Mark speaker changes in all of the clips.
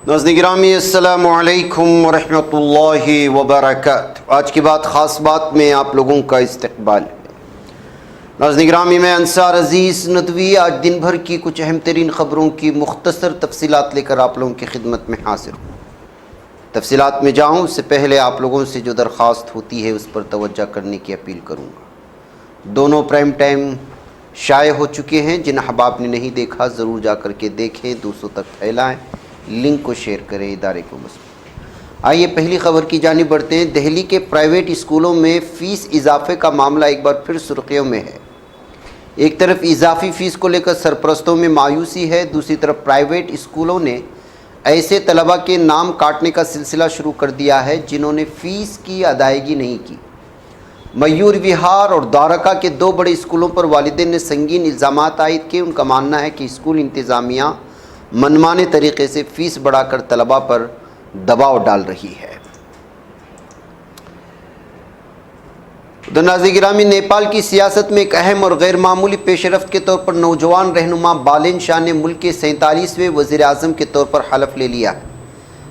Speaker 1: ناظرین گرامی السلام علیکم ورحمۃ اللہ وبرکاتہ۔ آج کی بات خاص بات میں آپ لوگوں کا استقبال ہے۔ ناظرین گرامی میں انصار عزیز ندوی آج دن بھر کی کچھ اہم ترین خبروں کی مختصر تفصیلات لے کر آپ لوگوں کی خدمت میں حاضر ہوں۔ تفصیلات میں جاؤں اس سے پہلے آپ لوگوں سے جو درخواست ہوتی ہے اس پر توجہ کرنے کی اپیل کروں گا۔ دونوں پرائم ٹائم شائع ہو چکے ہیں، جن احباب نے نہیں دیکھا ضرور جا کر کے دیکھیں، دوسروں تک پھیلائیں، لنک کو شیئر کریں، ادارے کو مضبوط۔ آئیے پہلی خبر کی جانب بڑھتے ہیں۔ دہلی کے پرائیویٹ اسکولوں میں فیس اضافے کا معاملہ ایک بار پھر سرخیوں میں ہے۔ ایک طرف اضافی فیس کو لے کر سرپرستوں میں مایوسی ہے، دوسری طرف پرائیویٹ اسکولوں نے ایسے طلباء کے نام کاٹنے کا سلسلہ شروع کر دیا ہے جنہوں نے فیس کی ادائیگی نہیں کی۔ میور وہار اور دوارکا کے دو بڑے اسکولوں پر والدین نے سنگین الزامات عائد کیے۔ ان کا ماننا ہے کہ اسکول انتظامیہ منمانے طریقے سے فیس بڑھا کر طلباء پر دباؤ ڈال رہی ہے۔ ناظرین گرامی، نیپال کی سیاست میں ایک اہم اور غیر معمولی پیش رفت کے طور پر نوجوان رہنما بالین شاہ نے ملک کے 47ویں وزیر اعظم کے طور پر حلف لے لیا ہے۔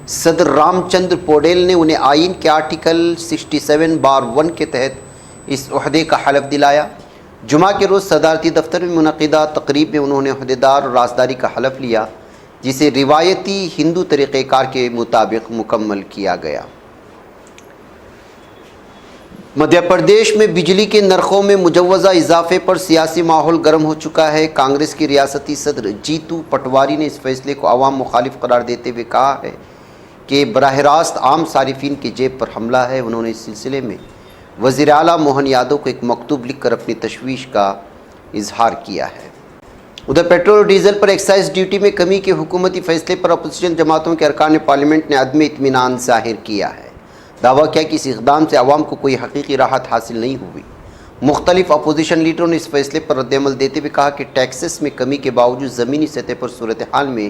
Speaker 1: صدر رام چندر پوڈیل نے انہیں آئین کے آرٹیکل 67(1) کے تحت اس عہدے کا حلف دلایا۔ جمعہ کے روز صدارتی دفتر میں منعقدہ تقریب میں انہوں نے عہدیدار اور رازداری کا حلف لیا، جسے روایتی ہندو طریقہ کار کے مطابق مکمل کیا گیا۔ مدھیہ پردیش میں بجلی کے نرخوں میں مجوزہ اضافے پر سیاسی ماحول گرم ہو چکا ہے۔ کانگریس کی ریاستی صدر جیتو پٹواری نے اس فیصلے کو عوام مخالف قرار دیتے ہوئے کہا ہے کہ براہ راست عام صارفین کی جیب پر حملہ ہے۔ انہوں نے اس سلسلے میں وزیر اعلیٰ موہن یادو کو ایک مکتوب لکھ کر اپنی تشویش کا اظہار کیا ہے۔ ادھر پیٹرول اور ڈیزل پر ایکسائز ڈیوٹی میں کمی کے حکومتی فیصلے پر اپوزیشن جماعتوں کے ارکان پارلیمنٹ نے عدم اطمینان ظاہر کیا ہے۔ دعویٰ کیا کہ اس اقدام سے عوام کو کوئی حقیقی راحت حاصل نہیں ہوئی۔ مختلف اپوزیشن لیڈروں نے اس فیصلے پر رد عمل دیتے ہوئے کہا کہ ٹیکسز میں کمی کے باوجود زمینی سطح پر صورتحال میں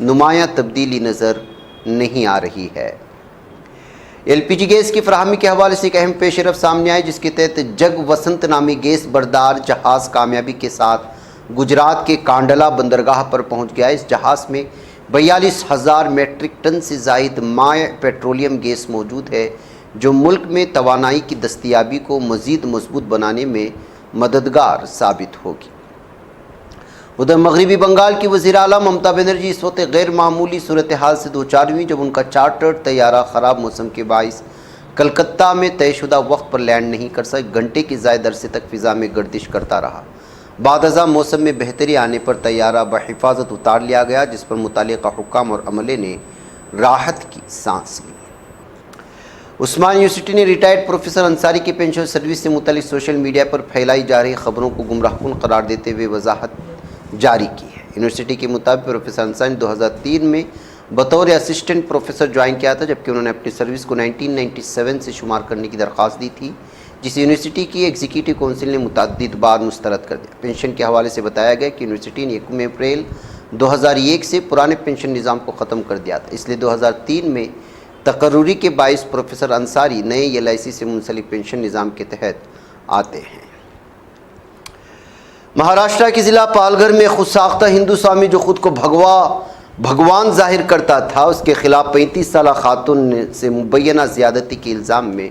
Speaker 1: نمایاں تبدیلی نظر نہیں آ رہی ہے۔ ایل پی جی گیس کی فراہمی کے حوالے سے ایک اہم پیش رفت سامنے آئی، جس کے تحت جگ وسنت نامی گیس بردار جہاز کامیابی کے ساتھ گجرات کے کانڈلا بندرگاہ پر پہنچ گیا۔ اس جہاز میں 42,000 میٹرک ٹن سے زائد مائع پیٹرولیم گیس موجود ہے، جو ملک میں توانائی کی دستیابی کو مزید مضبوط بنانے میں مددگار ثابت ہوگی۔ ادھر مغربی بنگال کی وزیر اعلیٰ ممتا بنرجی اس وقت غیر معمولی صورتحال سے دوچار ہوئی، جب ان کا چارٹرڈ طیارہ خراب موسم کے باعث کلکتہ میں طے شدہ وقت پر لینڈ نہیں کر سکا۔ گھنٹے کے زائد عرصے تک فضا میں گردش کرتا رہا۔ بعد ازاں موسم میں بہتری آنے پر طیارہ بحفاظت اتار لیا گیا، جس پر متعلقہ حکام اور عملے نے راحت کی سانس لی۔ عثمان یونیورسٹی نے ریٹائرڈ پروفیسر انصاری کی پینشن سروس سے متعلق سوشل میڈیا پر پھیلائی جا رہی خبروں کو گمراہ کن قرار دیتے ہوئے وضاحت جاری کی ہے۔ یونیورسٹی کے مطابق پروفیسر انصاری نے 2003 میں بطور اسسٹنٹ پروفیسر جوائن کیا تھا، جبکہ انہوں نے اپنی سروس کو 1997 سے شمار کرنے کی درخواست دی تھی، جسے یونیورسٹی کی ایگزیکٹو کونسل نے متعدد بار مسترد کر دیا۔ پینشن کے حوالے سے بتایا گیا کہ یونیورسٹی نے 1 اپریل 2001 سے پرانے پینشن نظام کو ختم کر دیا تھا، اس لیے 2003 میں تقرری کے باعث پروفیسر انصاری نئے LIC سے منسلک پینشن نظام کے تحت آتے ہیں۔ مہاراشٹر کے ضلع پالگھر میں خود ساختہ ہندو سوامی جو خود کو بھگوان ظاہر کرتا تھا، اس کے خلاف 35 سالہ خاتون سے مبینہ زیادتی کے الزام میں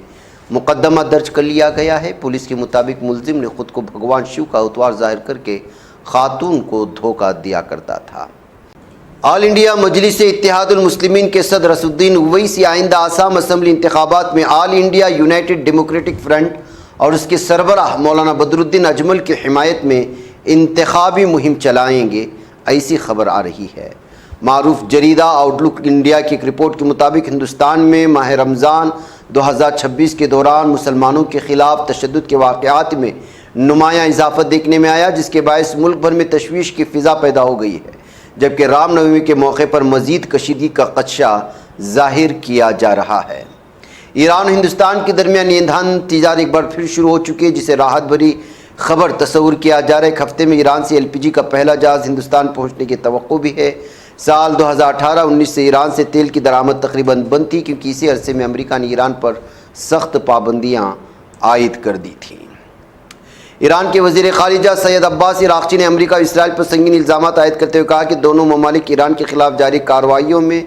Speaker 1: مقدمہ درج کر لیا گیا ہے۔ پولیس کے مطابق ملزم نے خود کو بھگوان شیو کا اتوار ظاہر کر کے خاتون کو دھوکہ دیا کرتا تھا۔ آل انڈیا مجلس اتحاد المسلمین کے صدر اسدالدین اویسی آئندہ آسام اسمبلی انتخابات میں آل انڈیا یونائٹڈ ڈیموکریٹک فرنٹ اور اس کے سربراہ مولانا بدرالدین اجمل کی حمایت میں انتخابی مہم چلائیں گے، ایسی خبر آ رہی ہے۔ معروف جریدہ آؤٹ لک انڈیا کی ایک رپورٹ کے مطابق ہندوستان میں ماہ رمضان 2026 کے دوران مسلمانوں کے خلاف تشدد کے واقعات میں نمایاں اضافہ دیکھنے میں آیا، جس کے باعث ملک بھر میں تشویش کی فضا پیدا ہو گئی ہے، جبکہ رام نومی کے موقع پر مزید کشیدگی کا خدشہ ظاہر کیا جا رہا ہے۔ ایران اور ہندوستان کے درمیان ایندھن تجارت ایک بار پھر شروع ہو چکی ہے، جسے راحت بھری خبر تصور کیا جا رہا ہے۔ ایک ہفتے میں ایران سے LPG کا پہلا جہاز ہندوستان پہنچنے کی توقع بھی ہے۔ سال 2018-19 سے ایران سے تیل کی درآمد تقریباً بند تھی، کیونکہ اسی عرصے میں امریکہ نے ایران پر سخت پابندیاں عائد کر دی تھیں۔ ایران کے وزیر خارجہ سید عباس عراقچی نے امریکہ اور اسرائیل پر سنگین الزامات عائد کرتے ہوئے کہا کہ دونوں ممالک ایران کے خلاف جاری کارروائیوں میں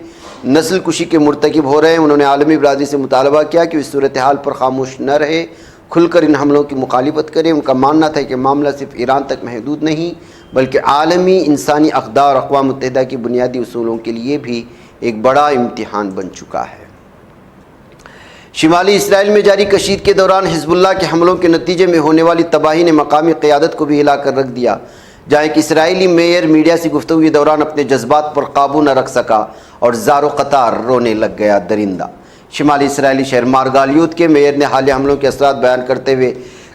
Speaker 1: نسل کشی کے مرتکب ہو رہے ہیں۔ انہوں نے عالمی برادری سے مطالبہ کیا کہ وہ اس صورتحال پر خاموش نہ رہے، کھل کر ان حملوں کی مخالفت کرے۔ ان کا ماننا تھا کہ معاملہ صرف ایران تک محدود نہیں بلکہ عالمی انسانی اقدار اور اقوام متحدہ کی بنیادی اصولوں کے لیے بھی ایک بڑا امتحان بن چکا ہے۔ شمالی اسرائیل میں جاری کشید کے دوران حزب اللہ کے حملوں کے نتیجے میں ہونے والی تباہی نے مقامی قیادت کو بھی ہلا کر رکھ دیا، جہاں ایک اسرائیلی میئر میڈیا سے گفتگو کے دوران اپنے جذبات پر قابو نہ رکھ سکا اور زار و قطار رونے لگ گیا۔ درندہ شمالی اسرائیلی شہر مارگالیوت کے میئر نے حالیہ حملوں کے اثرات بیان کرتے ہوئے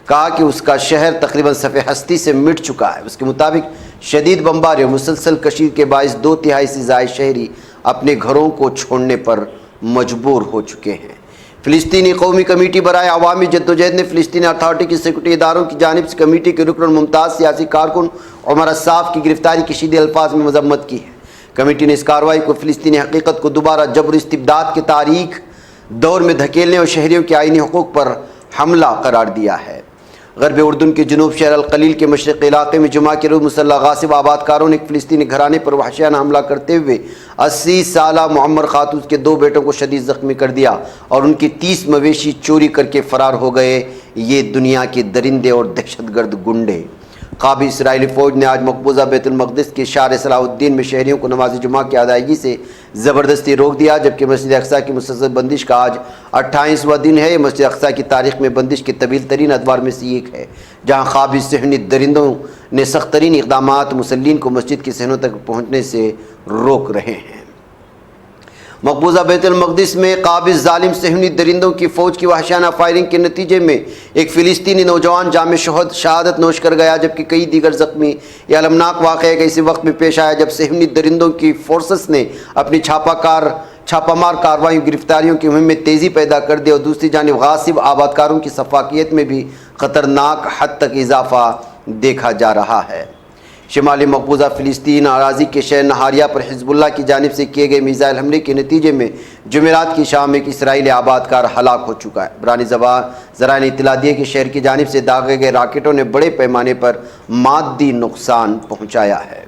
Speaker 1: کہا کہ اس کا شہر تقریباً صفحہ ہستی سے مٹ چکا ہے۔ اس کے مطابق شدید بمباری اور مسلسل کشید کے باعث 2/3 سے زائد شہری اپنے گھروں کو چھوڑنے پر مجبور ہو چکے ہیں۔ فلسطینی قومی کمیٹی برائے عوامی جدوجہد نے فلسطینی اتھارٹی کی سیکورٹی اداروں کی جانب سے کمیٹی کے رکن ممتاز سیاسی کارکن عمر الصاف کی گرفتاری کی شدید الفاظ میں مذمت کی ہے۔ کمیٹی نے اس کارروائی کو فلسطینی حقیقت کو دوبارہ جبر استبداد کے تاریک دور میں دھکیلنے اور شہریوں کے آئینی حقوق پر حملہ قرار دیا ہے۔ غرب اردن کے جنوب شہر القلیل کے مشرقی علاقے میں جمعہ کے روز مسلح غاصب آباد کاروں نے ایک فلسطینی گھرانے پر وحشیانہ حملہ کرتے ہوئے 80 سالہ معمر خاتون کے 2 بیٹوں کو شدید زخمی کر دیا اور ان کی 30 مویشی چوری کر کے فرار ہو گئے۔ یہ دنیا کے درندے اور دہشت گرد گنڈے۔ قابض اسرائیلی فوج نے آج مقبوضہ بیت المقدس کے شہر صلاح الدین میں شہریوں کو نماز جمعہ کی ادائیگی سے زبردستی روک دیا، جبکہ مسجد اقصیٰ کی مسلسل بندش کا آج 28واں دن ہے۔ یہ مسجد اقصیٰ کی تاریخ میں بندش کے طویل ترین ادوار میں سے ایک ہے، جہاں قابض صہیونی درندوں نے سخت ترین اقدامات مسلمین کو مسجد کے صحنوں تک پہنچنے سے روک رہے ہیں۔ مقبوضہ بیت المقدس میں قابض ظالم صہیونی درندوں کی فوج کی وحشیانہ فائرنگ کے نتیجے میں ایک فلسطینی نوجوان جام شہادت نوش کر گیا، جبکہ کئی دیگر زخمی۔ یہ المناک واقعہ ایک ایسے وقت میں پیش آیا جب صہیونی درندوں کی فورسز نے اپنی چھاپہ مار کارروائیوں گرفتاریوں کی مہم میں تیزی پیدا کر دی اور دوسری جانب غاصب آبادکاروں کی سفاکیت میں بھی خطرناک حد تک اضافہ دیکھا جا رہا ہے۔ شمالی مقبوضہ فلسطین اراضی کے شہر نہاریہ پر حزب اللہ کی جانب سے کیے گئے میزائل حملے کے نتیجے میں جمعرات کی شام ایک اسرائیلی آبادکار ہلاک ہو چکا ہے۔ برانی ذرائع نے اطلاع دی ہے کہ شہر کی جانب سے داغے گئے راکٹوں نے بڑے پیمانے پر مادی نقصان پہنچایا ہے۔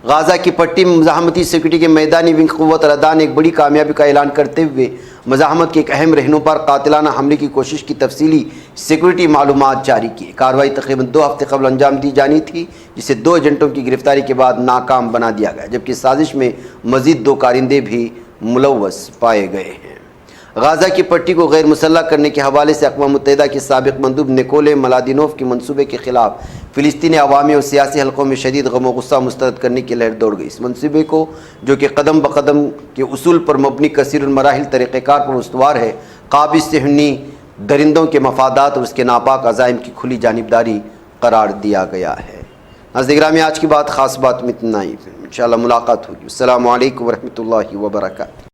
Speaker 1: غازہ کی پٹی میں مزاحمتی سیکورٹی کے میدانی ونگ قوت الادا نے ایک بڑی کامیابی کا اعلان کرتے ہوئے مزاحمت کے ایک اہم رہنما پر قاتلانہ حملے کی کوشش کی تفصیلی سیکورٹی معلومات جاری کی۔ کارروائی تقریباً 2 ہفتے قبل انجام دی جانی تھی، جسے 2 ایجنٹوں کی گرفتاری کے بعد ناکام بنا دیا گیا، جبکہ سازش میں مزید 2 کارندے بھی ملوث پائے گئے ہیں۔ غازہ کی پٹی کو غیر مسلح کرنے کے حوالے سے اقوام متحدہ کے سابق مندوب نکولے ملادینوف کے منصوبے کے خلاف فلسطینی عوامی اور سیاسی حلقوں میں شدید غم و غصہ مسترد کرنے کی لہر دوڑ گئی۔ اس منصوبے کو، جو کہ قدم بقدم کے اصول پر مبنی کثیر المراحل طریقہ کار پر استوار ہے، قابض صہیونی درندوں کے مفادات اور اس کے ناپاک عزائم کی کھلی جانبداری قرار دیا گیا ہے۔ ناظرین گرامی، آج کی خاص بات میں اتنا ہی، انشاءاللہ ملاقات ہوگی۔ السلام علیکم ورحمۃ اللہ وبرکاتہ۔